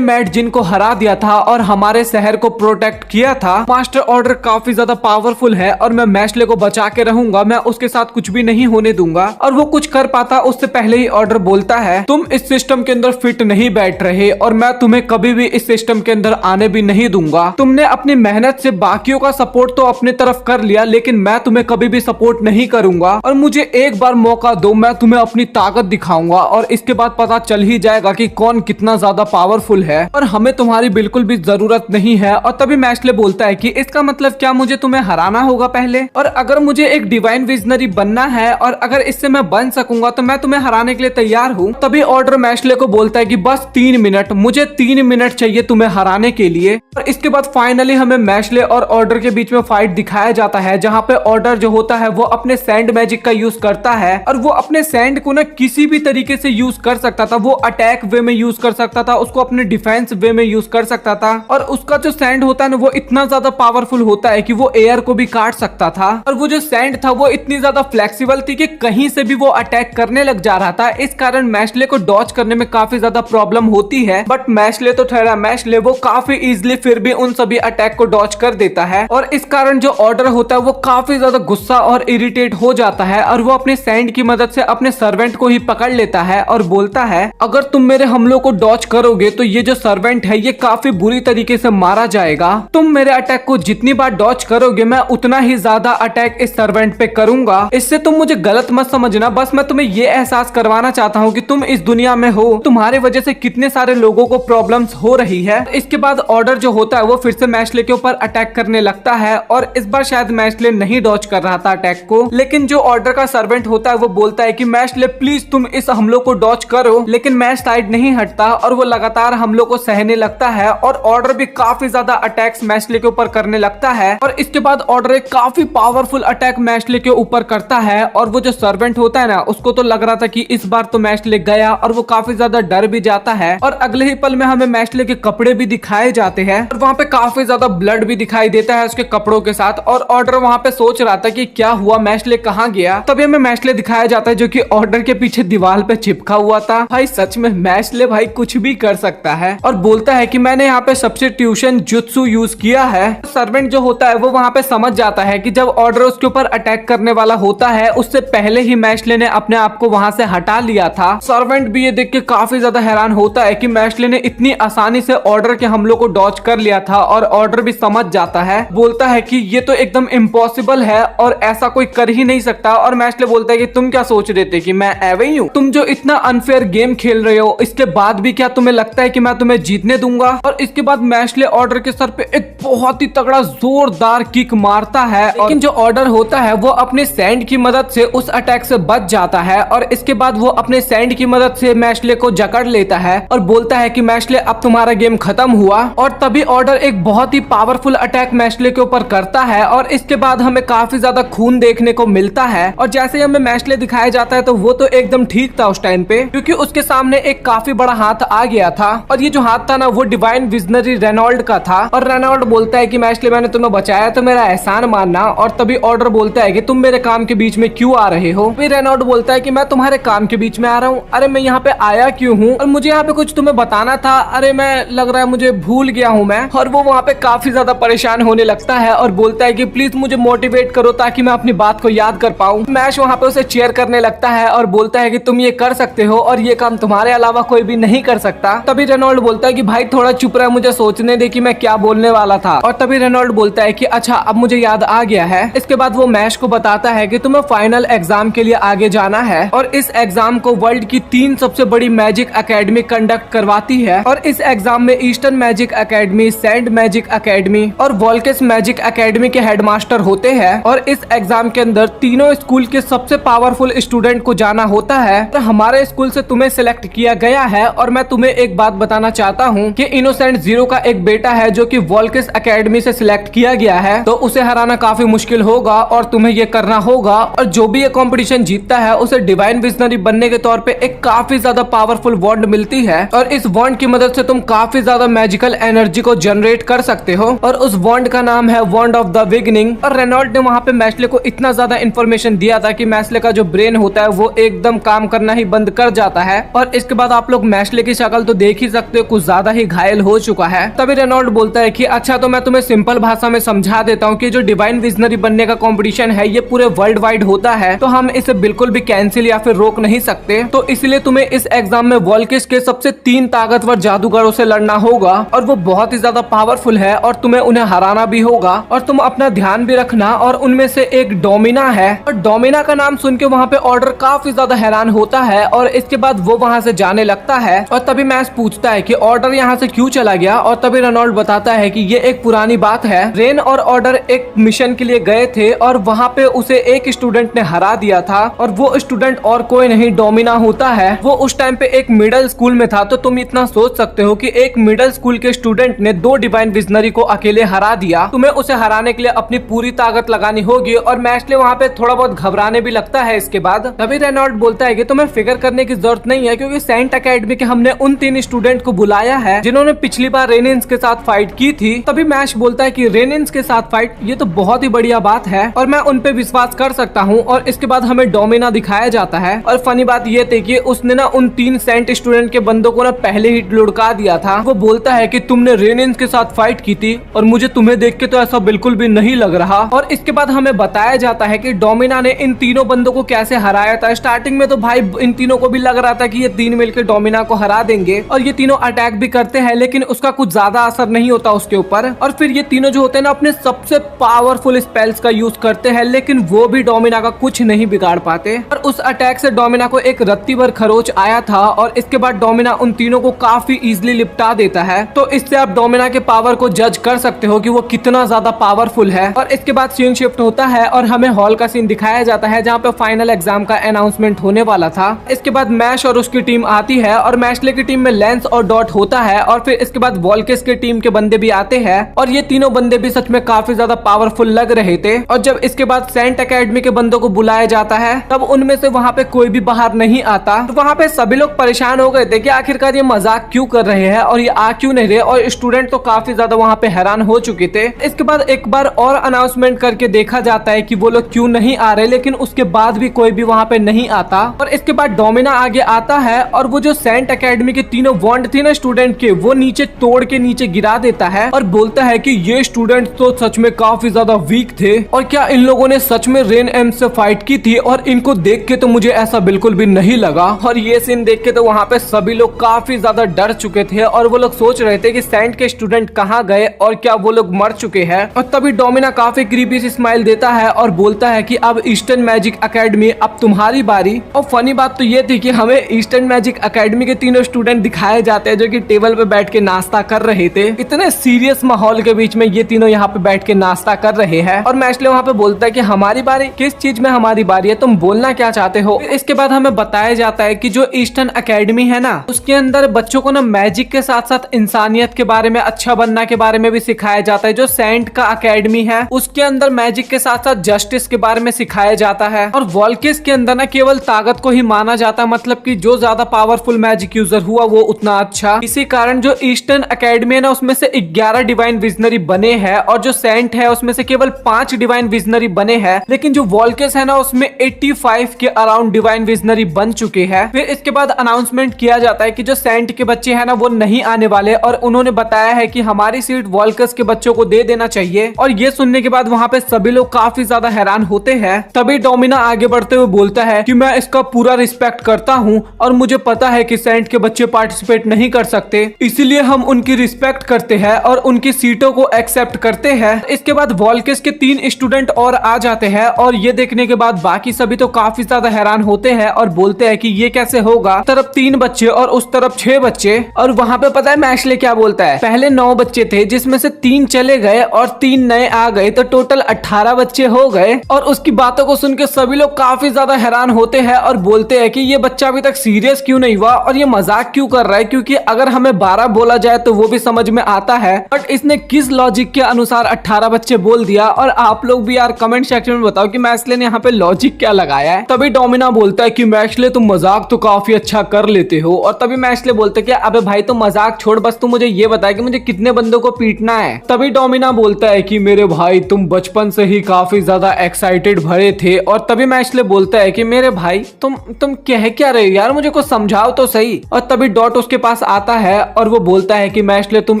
मैड जिन को हरा दिया था और हमारे शहर को प्रोटेक्ट किया था। मास्टर ऑर्डर काफी ज्यादा पावरफुल है और मैं मैश्ले को बचा के रहूंगा, मैं उसके साथ कुछ भी नहीं होने दूंगा। और वो कुछ कर पाता उससे पहले ही ऑर्डर बोलता है, तुम इस सिस्टम के अंदर फिट नहीं बैठ रहे और मैं तुम्हें कभी भी इस सिस्टम के अंदर आने भी नहीं दूंगा। तुमने अपनी मेहनत से बाकियों का सपोर्ट तो अपने तरफ कर लिया, लेकिन मैं तुम्हें कभी भी सपोर्ट नहीं करूंगा और मुझे एक बार मौका दो, मैं तुम्हें अपनी ताकत दिखाऊंगा और इसके बाद पता चल ही जाएगा कि कौन कितना ज्यादा पावरफुल है और हमें तुम्हारी बिल्कुल भी जरूरत नहीं है। और तभी मैश्ले बोलता है कि इसका मतलब क्या मुझे तुम्हें हराना होगा पहले, और अगर मुझे एक डिवाइन विजनरी बनना है और अगर इससे मैं बन सकूंगा तो मैं तुम्हें हराने के लिए तैयार हूँ। तभी ऑर्डर मैश्ले को बोलता है कि बस 3 मिनट, मुझे 3 मिनट चाहिए तुम्हें हराने के लिए। और इसके बाद फाइनली हमें मैश्ले और ऑर्डर के बीच में फाइट दिखाया जाता है, जहाँ पे ऑर्डर जो होता है वो अपने सैंड मैजिक का यूज करता है और वो अपने सैंड को ना किसी भी तरीके से यूज कर सकता था। वो अटैक वे में यूज कर सकता था, उसको अपने डिफेंस वे में यूज कर सकता था और उसका जो सैंड होता है ना वो इतना ज्यादा पावरफुल होता है कि वो एयर को भी काट सकता था। और वो जो सैंड था वो इतनी ज्यादा फ्लेक्सिबल थी कि कहीं से भी वो अटैक करने लग जा रहा था। इस कारण मैश्ले को डॉज करने में काफी ज्यादा प्रॉब्लम होती है, बट मैश्ले तो ठहरा मैश्ले, वो काफी इजिली फिर भी उन सभी अटैक को डॉज कर देता है। और इस कारण जो ऑर्डर होता है वो काफी ज्यादा गुस्सा और इरिटेट हो जाता है और वो अपने सैंड की मदद से अपने सर्वेंट को ही पकड़ लेता है और बोलता है, अगर तुम मेरे हमलों को डॉज करोगे तो ये जो सर्वेंट है ये काफी बुरी तरीके से मारा जाएगा। तुम मेरे अटैक को जितनी बार डॉज करोगे मैं उतना ही ज्यादा अटैक इस सर्वेंट पे करूंगा। इससे तुम मुझे गलत मत समझना, बस मैं तुम्हें ये एहसास करवाना चाहता हूँ कि तुम इस दुनिया में हो, तुम्हारे वजह से कितने सारे लोगों को प्रॉब्लम्स हो रही है। इसके बाद ऑर्डर जो होता है वो फिर से मैश्ले के ऊपर अटैक करने लगता है और इस बार शायद मैश्ले नहीं डॉज कर रहा था अटैक को, लेकिन जो ऑर्डर का सर्वेंट होता है वो बोलता है कि मैश्ले प्लीज तुम इस हमलों को डॉज करो, लेकिन मैश साइड नहीं हटता और वो लगातार हमलों को सहने लगता है और ऑर्डर भी काफी ज्यादा अटैक्स मैश्ले के ऊपर करने लगता है। और इसके बाद ऑर्डर एक काफी पावरफुल अटैक मैश्ले के ऊपर करता है और वो जो सर्वेंट होता है ना उसको तो लग रहा था कि इस बार तो मैश्ले गया और वो काफी ज्यादा डर भी जाता है। और अगले ही पल में हमें मैश्ले के कपड़े भी दिखाए जाते हैं और वहाँ पे काफी ज्यादा ब्लड भी दिखाई देता है उसके कपड़ों के साथ। और ऑर्डर वहाँ पे सोच रहा था कि क्या हुआ, मैश्ले कहाँ गया। तभी हमें मैश्ले दिखाया जाता है जो कि ऑर्डर के पीछे दीवार पे चिपका हुआ था। भाई सच में मैश्ले भाई कुछ भी कर सकता है और बोलता है कि मैंने यहाँ पे सब्स्टिट्यूशन जुत्सु यूज किया है। सर्वेंट जो होता है वो वहाँ पे समझ जाता है कि जब ऑर्डर उसके ऊपर अटैक करने वाला होता है उससे पहले ही मैश्ले ने अपने आप को वहाँ से हटा लिया था। सर्वेंट भी ये देख के काफी ज्यादा हैरान होता है कि मैश्ले ने इतनी आसानी से ऑर्डर के हमलों को डॉज कर लिया था और ऑर्डर भी समझ जाता है, बोलता है कि ये तो एकदम इम्पॉसिबल है और ऐसा कोई कर ही नहीं सकता। और मैश्ले बोलता है कि तुम क्या सोच रहे थे कि मैं एवे ही हूँ, तुम जो इतना अनफेयर गेम खेल रहे हो इसके बाद भी क्या तुम्हें लगता है कि मैं तुम्हें जीतने दूंगा। और इसके बाद मैश्ले ऑर्डर के सर पे एक बहुत ही तगड़ा जोरदार किक मारता है, लेकिन जो ऑर्डर होता है वो अपने सैंड की मदद से उस अटैक से बच जाता है। और इसके बाद वो अपने सैंड की मदद से मैश्ले को जकड़ लेता है और बोलता है कि मैश्ले अब तुम्हारा गेम खत्म हुआ। और तभी ऑर्डर एक बहुत ही पावरफुल अटैक मैश्ले के ऊपर करता है और इसके बाद हमें काफी ज्यादा खून देखने को मिलता है। और जैसे ही हमें मैश्ले दिखाया जाता है तो वो तो एकदम ठीक था उस टाइम पे, क्योंकि उसके सामने एक काफी बड़ा हाथ आ गया था और ये जो हाथ था ना वो डिवाइन विजनरी रेनॉल्ड का था। और रेनॉल्ड बोलता है कि मैश्ले मैंने तुम्हें बचाया तो मेरा एहसान मानना। और तभी ऑर्डर बोलता है कि तुम मेरे काम के बीच में क्यों आ रहे हो। फिर रेनॉल्ड बोलता है कि मैं तुम्हारे काम के बीच में आ रहा हूँ। अरे मैं यहाँ पे आया क्यों हूँ और मुझे यहाँ पे कुछ तुम्हें बताना था। अरे मैं लग रहा है मुझे भूल गया हूँ मैं। और वो वहाँ पे काफी ज्यादा परेशान होने लगता है और बोलता है कि प्लीज मुझे मोटिवेट करो ताकि मैं अपनी बात को याद कर पाऊँ। मैश वहाँ पे उसे चेयर करने लगता है और बोलता है कि तुम ये कर सकते हो और ये काम तुम्हारे अलावा कोई भी नहीं कर सकता। तभी रेनॉल्ड बोलता है कि भाई थोड़ा चुप रहा, मुझे सोचने दे कि मैं क्या बोलने वाला था। और तभी रेनॉल्ड बोलता है कि अच्छा अब मुझे याद आ गया है। इसके बाद वो मैश को बताता है कि तुम्हें फाइनल एग्जाम के लिए आगे जाना है और इस एग्जाम को वर्ल्ड की 3 सबसे बड़ी मैजिक एकेडमी कंडक्ट करवाती है। और इस एग्जाम में eastern magic academy, sand magic academy और वॉल्केस मैजिक एकेडमी के हेडमास्टर होते हैं। और इस एग्जाम के अंदर तीनों स्कूल के सबसे पावरफुल स्टूडेंट को जाना होता है। तो हमारे स्कूल से तुम्हें सिलेक्ट किया गया है और मैं तुम्हें एक बात बताना चाहता हूँ कि इनोसेंट जीरो का एक बेटा है जो कि वॉल्केस एकेडमी से सिलेक्ट किया गया है, तो उसे हराना काफी मुश्किल होगा और तुम्हें ये करना होगा। और जो भी ये कंपटीशन जीतता है उसे डिवाइन विजनरी बनने के तौर पे एक काफी ज्यादा पावरफुल वॉन्ड मिलती है और इस वॉन्ड की मदद से तुम काफी ज्यादा मैजिकल एनर्जी को जनरेट कर सकते हो। और उस वॉन्ड का नाम है वॉन्ड वर्ड ऑफ द बिगिनिंग। और रेनॉल्ड ने वहाँ पे मैस्ले को इतना ज्यादा इन्फॉर्मेशन दिया था कि मैस्ले का जो ब्रेन होता है वो एकदम काम करना ही बंद कर जाता है। और इसके बाद आप लोग मैस्ले की शक्ल तो देख ही सकते हो, कुछ ज्यादा ही घायल हो चुका है। तभी रेनॉल्ड बोलता है कि अच्छा तो मैं तुम्हें सिंपल भाषा में समझा देता हूँ कि जो डिवाइन विजनरी बनने का कंपटीशन है ये पूरे वर्ल्ड वाइड होता है, तो हम इसे बिल्कुल भी कैंसिल या फिर रोक नहीं सकते। तो इसलिए तुम्हें इस एग्जाम में वोल्किस के सबसे 3 ताकतवर जादूगरों से लड़ना होगा और वो बहुत ही ज्यादा पावरफुल है और तुम्हें उन्हें हराना भी होगा। और तुम अपना ध्यान भी रखना। और उनमें से एक डोमिना है और डोमिना का नाम सुन के वहाँ पे ऑर्डर काफी ज्यादा हैरान होता है और इसके बाद वो वहाँ से जाने लगता है। और तभी मैक्स पूछता है कि ऑर्डर यहाँ से क्यों चला गया। और तभी रेनॉल्ड बताता है कि ये एक पुरानी बात है। रेन और ऑर्डर एक मिशन के लिए गए थे और वहाँ पे उसे एक स्टूडेंट ने हरा दिया था और वो स्टूडेंट और कोई नहीं डोमिना होता है। वो उस टाइम पे एक मिडिल स्कूल में था। तो तुम इतना सोच सकते हो कि एक मिडिल स्कूल के स्टूडेंट ने 2 डिवाइन विजनरी को अकेले हरा दिया। तुम्हें उसे हराने के लिए अपनी पूरी ताकत लगानी होगी। और मैस्ले वहाँ पे थोड़ा बहुत घबराने भी लगता है। इसके बाद तभी रेनॉल्ड बोलता है कि तुम्हें फिक्र करने की जरूरत नहीं है क्योंकि सेंट एकेडमी के हमने उन 3 स्टूडेंट को बुलाया है जिन्होंने पिछली बार रेनिंस के साथ फाइट की थी। तभी मैश बोलता है कि रेनिंस के साथ फाइट, ये तो बहुत ही बढ़िया बात है और मैं उन पे विश्वास कर सकता हूँ। और इसके बाद हमें डोमिना दिखाया जाता है। और फनी बात ये थी कि उसने ना उन 3 सेंट स्टूडेंट के बंदों को ना पहले ही लुढ़का दिया था। वो बोलता है कि तुमने रेनिंस के साथ फाइट की थी और मुझे तुम्हें देख के तो ऐसा बिल्कुल भी नहीं लग रहा। और इसके बाद हमें बताया जाता है कि डोमिना ने इन तीनों बंदों को कैसे हराया था। स्टार्टिंग में तो भाई इन तीनों को भी लग रहा था कि ये 3 मिलकर डोमिना को हरा देंगे और ये तीनों अटैक भी करते हैं, लेकिन उसका कुछ ज्यादा असर नहीं होता उसके ऊपर। और फिर ये तीनों जो होते हैं ना अपने सबसे पावरफुल स्पेल्स का यूज करते हैं, लेकिन वो भी डोमिना का कुछ नहीं बिगाड़ पाते। और उस अटैक से डोमिना को एक रत्ती भर खरोच आया था और इसके बाद डोमिना उन तीनों को काफी इजीली लिपटा देता है। तो इससे आप डोमिना के पावर को जज कर सकते हो कि वो कितना ज्यादा पावरफुल है। और इसके बाद सीन शिफ्ट होता है और हमें हॉल का सीन दिखाया जाता है जहाँ पे फाइनल एग्जाम का अनाउंसमेंट होने वाला था। इसके बाद मैश और उसकी टीम आती है और मैशले की टीम में लेंस और डॉट होता है। और फिर इसके बाद वॉल्किस के टीम के बंदे भी आते हैं और ये तीनों बंदे भी सच में काफी ज्यादा पावरफुल लग रहे थे। और जब इसके बाद सेंट एकेडमी के बंदों को बुलाया जाता है तब उनमें से वहाँ पे कोई भी बाहर नहीं आता। तो वहाँ पे सभी लोग परेशान हो गए थे कि आखिरकार ये मजाक क्यों कर रहे हैं और ये आ क्यों नहीं रहे। और स्टूडेंट तो काफी ज्यादा वहाँ पे हैरान हो चुके थे। इसके बाद एक बार और अनाउंसमेंट करके देखा जाता है कि वो लोग क्यों नहीं आ रहे, लेकिन उसके बाद भी कोई भी वहाँ पे नहीं आता। और इसके बाद डोमिना आगे आता है और वो जो सेंट एकेडमी के तीनों वॉन्ड थे ना स्टूडेंट के, वो नीचे तोड़ के नीचे गिरा देता है और बोलता है कि ये स्टूडेंट तो सच में काफी ज्यादा वीक थे और क्या इन लोगों ने सच में रेन एम से फाइट की थी। और इनको देख के तो मुझे ऐसा बिल्कुल भी नहीं लगा। और ये सीन देख के तो वहाँ पे सभी लोग काफी ज्यादा डर चुके थे और वो लोग सोच रहे थे कि सेंट के स्टूडेंट कहाँ गए और क्या वो लोग मर चुके हैं। और तभी डोमिना काफी क्रीपी सी स्माइल देता है और बोलता है कि अब ईस्टर्न मैजिक एकेडमी अब तुम्हारी बारी। और फनी बात तो ये थी कि हमें ईस्टर्न मैजिक एकेडमी के तीनों स्टूडेंट दिखाए जाते हैं जो कि टेबल पे बैठ के नाश्ता कर रहे थे। इतने सीरियस माहौल के बीच में ये तीनों यहाँ पे बैठ के नाश्ता कर रहे हैं। और मैशले वहाँ पे बोलता है कि हमारी बारी, किस चीज में हमारी बारी है, तुम बोलना क्या चाहते हो। इसके बाद हमें बताया जाता है कि जो ईस्टर्न एकेडमी है ना उसके अंदर बच्चों को ना मैजिक के साथ साथ इंसानियत के बारे में, अच्छा बनना के बारे में भी सिखाया जाता है। जो सेंट का एकेडमी है उसके अंदर मैजिक के साथ साथ जस्टिस के बारे में सिखाया जाता है। और वॉल्किस के अंदर ना केवल ताकत को ही माना जाता है, मतलब कि जो ज्यादा पावरफुल मैजिक यूजर हुआ वो उतना अच्छा। इसी कारण जो ईस्टर्न एकेडमी है ना उसमें से 11 डिवाइन विजनरी बने हैं और जो सेंट है उसमें से केवल 5 डिवाइन विजनरी बने हैं। लेकिन जो वॉल्किस है ना उसमें 85 के अराउंड डिवाइन विजनरी बन चुके हैं। फिर इसके बाद अनाउंसमेंट किया जाता है कि जो सेंट के बच्चे हैं ना वो नहीं आने वाले और उन्होंने बताया है कि हमारी सीट वॉल्किस के बच्चों को दे देना चाहिए। और ये सुनने के बाद वहाँ पे सभी लोग काफी ज्यादा हैरान होते हैं। तभी डोमिना आगे बढ़ते हुए बोलता है कि मैं इसका पूरा रिस्पेक्ट करता हूँ और मुझे पता है कि सेंट के बच्चे पार्टिसिपेट नहीं कर सकते, इसीलिए हम उनकी रिस्पेक्ट करते हैं और उनकी सीटों को एक्सेप्ट करते हैं। इसके बाद वॉल्किस के 3 स्टूडेंट और आ जाते हैं और ये देखने के बाद बाकी सभी तो काफी ज्यादा हैरान होते हैं और बोलते हैं कि ये कैसे होगा, तरफ 3 बच्चे और उस तरफ 6 बच्चे। और वहाँ पे पता है मैशले क्या बोलता है, पहले 9 बच्चे थे जिसमें से 3 चले गए और 3 नए आ गए, तो टोटल 18 बच्चे हो गए। और उसकी बातों को सुन के सभी लोग काफी ज्यादा हैरान होते हैं और बोलते हैं कि ये बच्चा अभी तक सीरियस क्यों नहीं हुआ और ये मजाक क्यों कर रहा है, क्योंकि अगर हमें 12 बोला जाए तो वो भी समझ में आता है, बट इसने किस लॉजिक के अनुसार 18 बच्चे बोल दिया। और आप लोग भी यार कमेंट सेक्शन में बताओ कि मैशले ने यहाँ पे लॉजिक क्या लगाया है। तभी डोमिना बोलता है कि मैशले तुम मजाक तो काफी अच्छा कर लेते हो। और तभी मैशले बोलते हैं कि अबे भाई तुम मजाक छोड़, बस तू मुझे ये बता कि मुझे कितने बंदों को पीटना है। तभी डोमिना बोलता है है कि मेरे भाई तुम बचपन से ही काफी ज्यादा एक्साइटेड भरे थे। और तभी मैश्ले बोलता है कि मेरे भाई तुम कह क्या रहे हो यार, मुझे कुछ समझाओ तो सही। और तभी डॉट उसके पास आता है और वो बोलता है कि मैश्ले तुम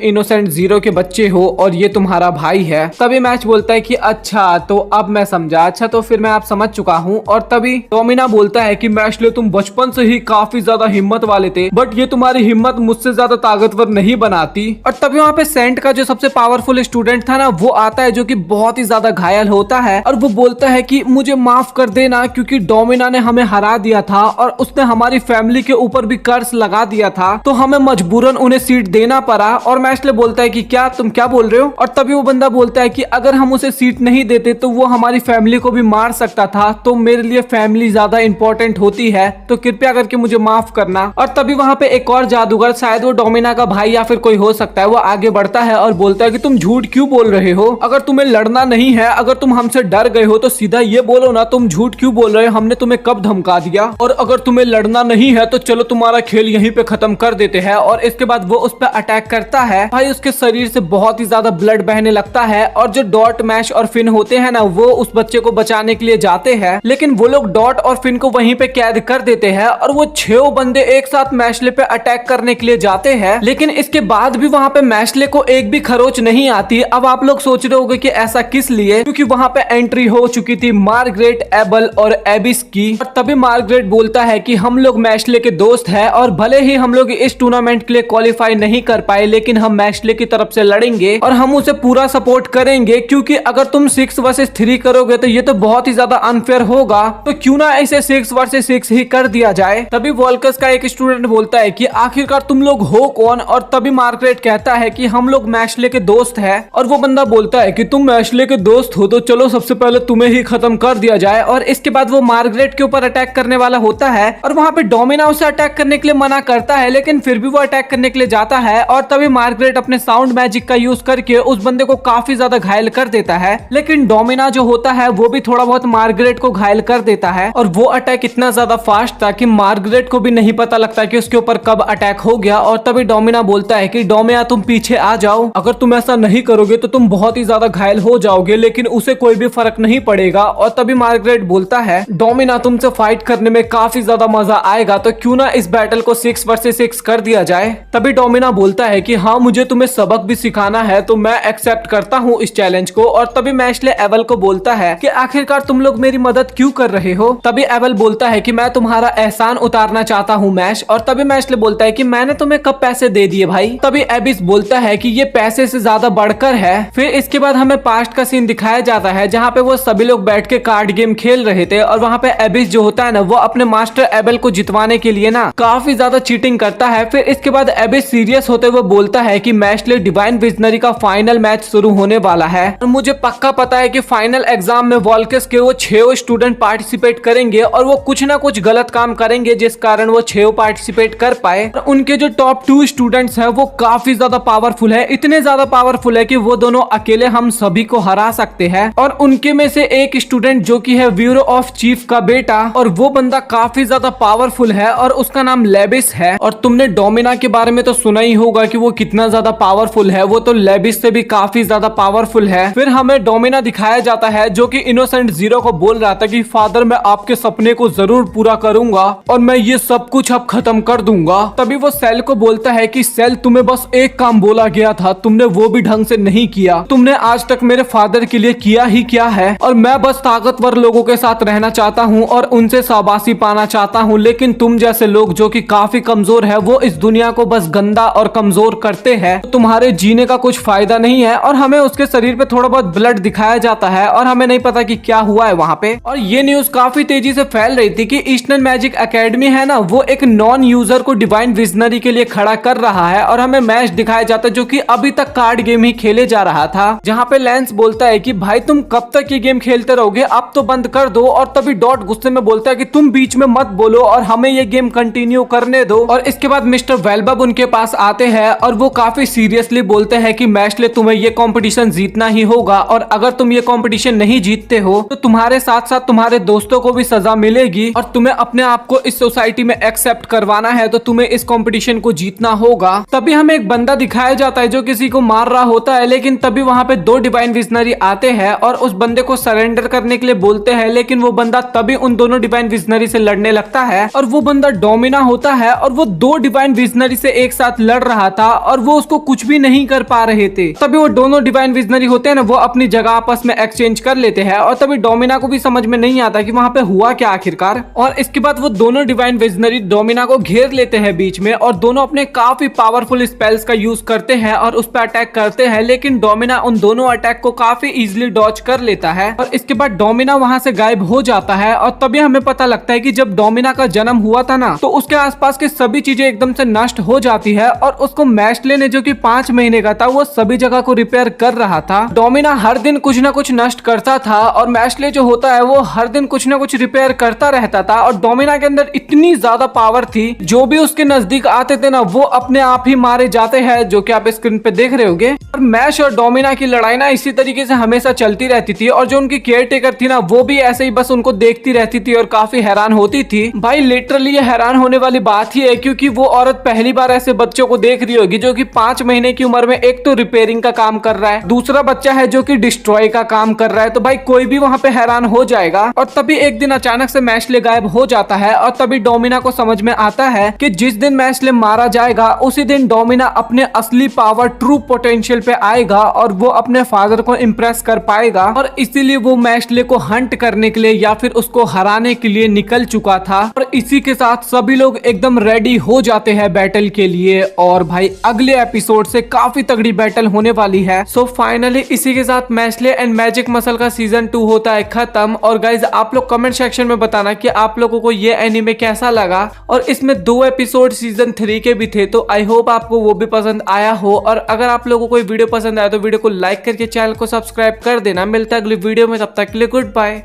इनोसेंट जीरो के बच्चे हो और ये तुम्हारा भाई है। तभी मैच बोलता है कि अच्छा तो अब मैं समझा, अच्छा तो फिर मैं आप समझ चुका हूँ। और तभी डोमिना बोलता है कि मैश्ले तुम बचपन से ही काफी ज्यादा हिम्मत वाले थे, बट ये तुम्हारी हिम्मत मुझसे ज्यादा ताकतवर नहीं बनाती। और तभी वहाँ पे सेंट का जो सबसे पावरफुल स्टूडेंट था ना वो आता है, जो कि बहुत ही ज्यादा घायल होता है और वो बोलता है कि मुझे माफ कर देना क्योंकि डोमिना ने हमें हरा दिया था और उसने हमारी फैमिली के ऊपर भी कर्ज लगा दिया था, तो हमें मजबूरन उन्हें सीट देना पड़ा। और मैश्ले बोलता है कि क्या तुम क्या बोल रहे हो। और तभी वो बंदा बोलता है कि अगर हम उसे सीट नहीं देते तो वो हमारी फैमिली को भी मार सकता था, तो मेरे लिए फैमिली ज्यादा इंपॉर्टेंट होती है, तो कृपया करके मुझे माफ करना। और तभी वहाँ पे एक और जादूगर, शायद वो डोमिना का भाई या फिर कोई हो सकता है, वो आगे बढ़ता है और बोलता है कि तुम झूठ क्यों बोल रहे हो, अगर तुम्हें लड़ना नहीं है, अगर तुम हमसे डर गए हो तो सीधा ये बोलो ना तुम झूठ क्यों बोल रहे हो, हमने तुम्हें कब धमका दिया। और अगर तुम्हें लड़ना नहीं है तो चलो तुम्हारा खेल यहीं पे खत्म कर देते हैं। और इसके बाद वो उस पर अटैक करता है। भाई उसके शरीर से बहुत ही ज्यादा ब्लड बहने लगता है और जो डॉट, मैश और फिन होते हैं ना वो उस बच्चे को बचाने के लिए जाते हैं, लेकिन वो लोग डॉट और फिन को वहीं पे कैद कर देते हैं और वो 6 बंदे एक साथ मैश्ले पे अटैक करने के लिए जाते हैं। लेकिन इसके बाद भी वहाँ पे मैश्ले को एक भी खरोच नहीं आती। अब आप लोग सोच रहे होंगे कि ऐसा किस लिए, क्योंकि वहाँ पे एंट्री हो चुकी थी मार्गरेट, एबल और एबिस की। और तभी मार्गरेट बोलता है कि हम लोग मैश्ले के दोस्त हैं और भले ही हम लोग इस टूर्नामेंट के लिए क्वालिफाई नहीं कर पाए, लेकिन हम मैश्ले की तरफ से लड़ेंगे और हम उसे पूरा सपोर्ट करेंगे, क्योंकि अगर तुम 6 वर्सेस 3 करोगे तो ये तो बहुत ही ज्यादा अनफेयर होगा, तो क्यों ना इसे 6 वर्सेस 6 ही कर दिया जाए। तभी वोल्कस का एक स्टूडेंट बोलता है कि आखिरकार तुम लोग हो कौन। और तभी मार्गरेट कहता है कि हम लोग मैश्ले के दोस्त हैं। और वो बंदा बोलता है कि तुम मैश्ले के दोस्त हो तो चलो सबसे पहले तुम्हें ही खत्म कर दिया जाए। और इसके बाद वो मार्गरेट के ऊपर अटैक करने वाला होता है और वहाँ पे डोमिना उसे अटैक करने के लिए मना करता है, लेकिन फिर भी वो अटैक करने के लिए जाता है। और तभी मार्गरेट अपने साउंड मैजिक का यूज करके उस बंदे को काफी ज्यादा घायल कर देता है, लेकिन डोमिना जो होता है वो भी थोड़ा बहुत मार्गरेट को घायल कर देता है। और वो अटैक इतना ज्यादा फास्ट था कि मार्गरेट को भी नहीं पता लगता कि उसके ऊपर कब अटैक हो गया। और तभी डोमिना बोलता है कि डोमिना तुम पीछे आ जाओ, अगर तुम ऐसा नहीं करोगे तो तुम बहुत ही ज्यादा घायल हो जाओगे, लेकिन उसे कोई भी फर्क नहीं पड़ेगा। और तभी मार्गरेट बोलता है डोमिना तुमसे फाइट करने में काफी ज्यादा मजा आएगा, तो क्यों ना इस बैटल को 6 वर्सेस 6 कर दिया जाए। तभी डोमिना बोलता है कि हाँ मुझे तुम्हें सबक भी सिखाना है, तो मैं एक्सेप्ट करता हूँ इस चैलेंज को। और तभी मैश्ले एवल को बोलता है कि आखिरकार तुम लोग मेरी मदद क्यों कर रहे हो। तभी एवल बोलता है कि मैं तुम्हारा एहसान उतारना चाहता हूँ मैश। और तभी मैश्ले बोलता है कि मैंने तुम्हें कब पैसे दे दिए भाई। तभी एबिस बोलता है कि ये पैसे से ज्यादा बढ़कर है। फिर इसके बाद हमें पास्ट का सीन दिखाया जाता है जहाँ पे वो सभी लोग बैठ के कार्ड गेम खेल रहे थे और वहाँ पे एबिस जो होता है ना वो अपने मास्टर एबल को जितवाने के लिए ना काफी ज्यादा चीटिंग करता है। फिर इसके बाद एबिस सीरियस होते हुए बोलता है कि मैश्ले डिवाइन विजनरी का फाइनल मैच शुरू होने वाला है और मुझे पक्का पता है कि फाइनल एग्जाम में वोल्कस के वो 6 स्टूडेंट पार्टिसिपेट करेंगे और वो कुछ ना कुछ गलत काम करेंगे जिस कारण वो 6 पार्टिसिपेट कर पाए। और उनके जो टॉप 2 स्टूडेंट्स हैं वो काफी ज्यादा पावरफुल है, इतने ज्यादा पावरफुल है कि वो दोनों अकेले हम सभी को हरा सकते हैं। और उनके में से एक स्टूडेंट जो कि है ब्यूरो ऑफ चीफ का बेटा, और वो बंदा काफी ज्यादा पावरफुल है और उसका नाम लेबिस है। और तुमने डोमिना के बारे में तो सुना ही होगा कि वो कितना ज्यादा पावरफुल है, वो तो लेबिस से भी काफी ज्यादा पावरफुल है। फिर हमें डोमिना दिखाया जाता है जो कि इनोसेंट जीरो को बोल रहा था कि फादर मैं आपके सपने को जरूर पूरा करूंगा और मैं ये सब कुछ अब खत्म कर दूंगा। तभी वो सेल को बोलता है कि सेल तुम्हें बस एक काम बोला गया था, तुमने वो भी ढंग से नहीं किया, तुमने आज तक मेरे फादर के लिए किया ही क्या है। और मैं बस ताकतवर लोगों के साथ रहना चाहता हूँ और उनसे शाबाशी पाना चाहता हूँ, लेकिन तुम जैसे लोग जो कि काफी कमजोर है वो इस दुनिया को बस गंदा और कमजोर करते हैं, तुम्हारे जीने का कुछ फायदा नहीं है। और हमें उसके शरीर पे थोड़ा बहुत ब्लड दिखाया जाता है और हमें नहीं पता कि क्या हुआ है वहाँ पे। और ये न्यूज काफी तेजी से फैल रही थी कि ईस्टर्न मैजिक एकेडमी है ना वो एक नॉन यूजर को डिवाइन विजनरी के लिए खड़ा कर रहा है। और हमें मैच दिखाया जाता है जो कि अभी तक कार्ड गेम ही खेले जा रहा था, जहाँ पे लेंस बोलता है कि भाई तुम कब तक ये गेम खेलते रहोगे, अब तो बंद कर दो। और तभी डॉट गुस्से में बोलता है कि तुम बीच में मत बोलो और हमें ये गेम कंटिन्यू करने दो। और इसके बाद मिस्टर वेलबब उनके पास आते हैं और वो काफी सीरियसली बोलते हैं कि मैश्ले तुम्हें ये कंपटीशन जीतना ही होगा और अगर तुम ये कंपटीशन नहीं जीतते हो तो तुम्हारे साथ साथ तुम्हारे दोस्तों को भी सजा मिलेगी और तुम्हें अपने आप को इस सोसाइटी में एक्सेप्ट करवाना है, तो तुम्हें इस कंपटीशन को जीतना होगा। तभी हमें एक बंदा दिखाया जाता है जो किसी को मार रहा होता है, लेकिन तभी तभी वहां पे दो डिवाइन विजनरी आते हैं और उस बंदे को सरेंडर करने के लिए बोलते हैं, लेकिन वो बंदा तभी उन दोनों डिवाइन विजनरी से लड़ने लगता है और वो बंदा डोमिना होता है और वो दो डिवाइन विजनरी से एक साथ लड़ रहा था और वो उसको कुछ भी नहीं कर पा रहे थे। तभी वो दोनों डिवाइन विजनरी होते हैं ना, वो अपनी जगह आपस में एक्सचेंज कर लेते हैं और तभी डोमिना को भी समझ में नहीं आता कि वहां पे हुआ क्या आखिरकार। और इसके बाद वो दोनों डिवाइन विजनरी डोमिना को घेर लेते हैं बीच में और दोनों अपने काफी पावरफुल स्पेल्स का यूज करते हैं और उस पर अटैक करते हैं, लेकिन डोमिना उन दोनों अटैक को काफी इजीली डॉज कर लेता है और इसके बाद डोमिना वहां से गायब हो जाता है। और तभी हमें पता लगता है कि जब डोमिना का जन्म हुआ था ना, तो उसके आसपास की सभी चीजें एकदम से नष्ट हो जाती है और उसको मैश्ले ने, जो कि 5 महीने का था, वो सभी जगह को रिपेयर कर रहा था। डोमिना हर दिन कुछ ना कुछ नष्ट करता था और मैश्ले जो होता है वो हर दिन कुछ ना कुछ रिपेयर करता रहता था और डोमिना के अंदर इतनी ज्यादा पावर थी, जो भी उसके नजदीक आते थे ना वो अपने आप ही मारे जाते हैं, जो कि आप स्क्रीन पे देख रहे होंगे। और मैश और डोमिना की लड़ाई ना इसी तरीके से हमेशा चलती रहती थी और जो उनकी केयर टेकर थी ना, वो भी ऐसे ही बस उनको देखती रहती थी और काफी हैरान होती थी। भाई लिटरली ये हैरान होने वाली बात ही है, क्योंकि वो औरत पहली बार ऐसे बच्चों को देख रही होगी जो कि 5 महीने की उम्र में एक तो रिपेयरिंग का काम कर रहा है, दूसरा बच्चा है जो कि डिस्ट्रॉय का काम कर रहा है। तो भाई कोई भी वहां पे हैरान हो जाएगा। और तभी एक दिन अचानक से मैश्ले गायब हो जाता है और तभी डोमिना को समझ में आता है कि जिस दिन मैश्ले मारा जाएगा उसी दिन डोमिना अपने असली पावर, ट्रू पोटेंशियल पे आएगा और वो अपने फादर को इम्प्रेस कर पाएगा और इसीलिए वो मैश्ले को हंट करने के लिए या फिर उसको हराने के लिए निकल चुका था। और इसी के साथ सभी लोग एकदम रेडी हो जाते हैं बैटल के लिए और भाई अगले एपिसोड से काफी तगड़ी बैटल होने वाली है। सो फाइनली इसी के साथ मैश्ले एंड मैजिक मसल का सीजन 2 होता है खत्म। और गाइज आप लोग कमेंट सेक्शन में बताना कि आप लोगों को ये एनीमे कैसा लगा। और इसमें 2 एपिसोड सीजन 3 के भी थे, तो आई होप आपको वो भी पसंद आया हो। और अगर आप लोगों को वीडियो पसंद आया तो वीडियो को लाइक करके चैनल को सब्सक्राइब कर देना। मिलता है अगली वीडियो में, तब तक के लिए गुड बाय।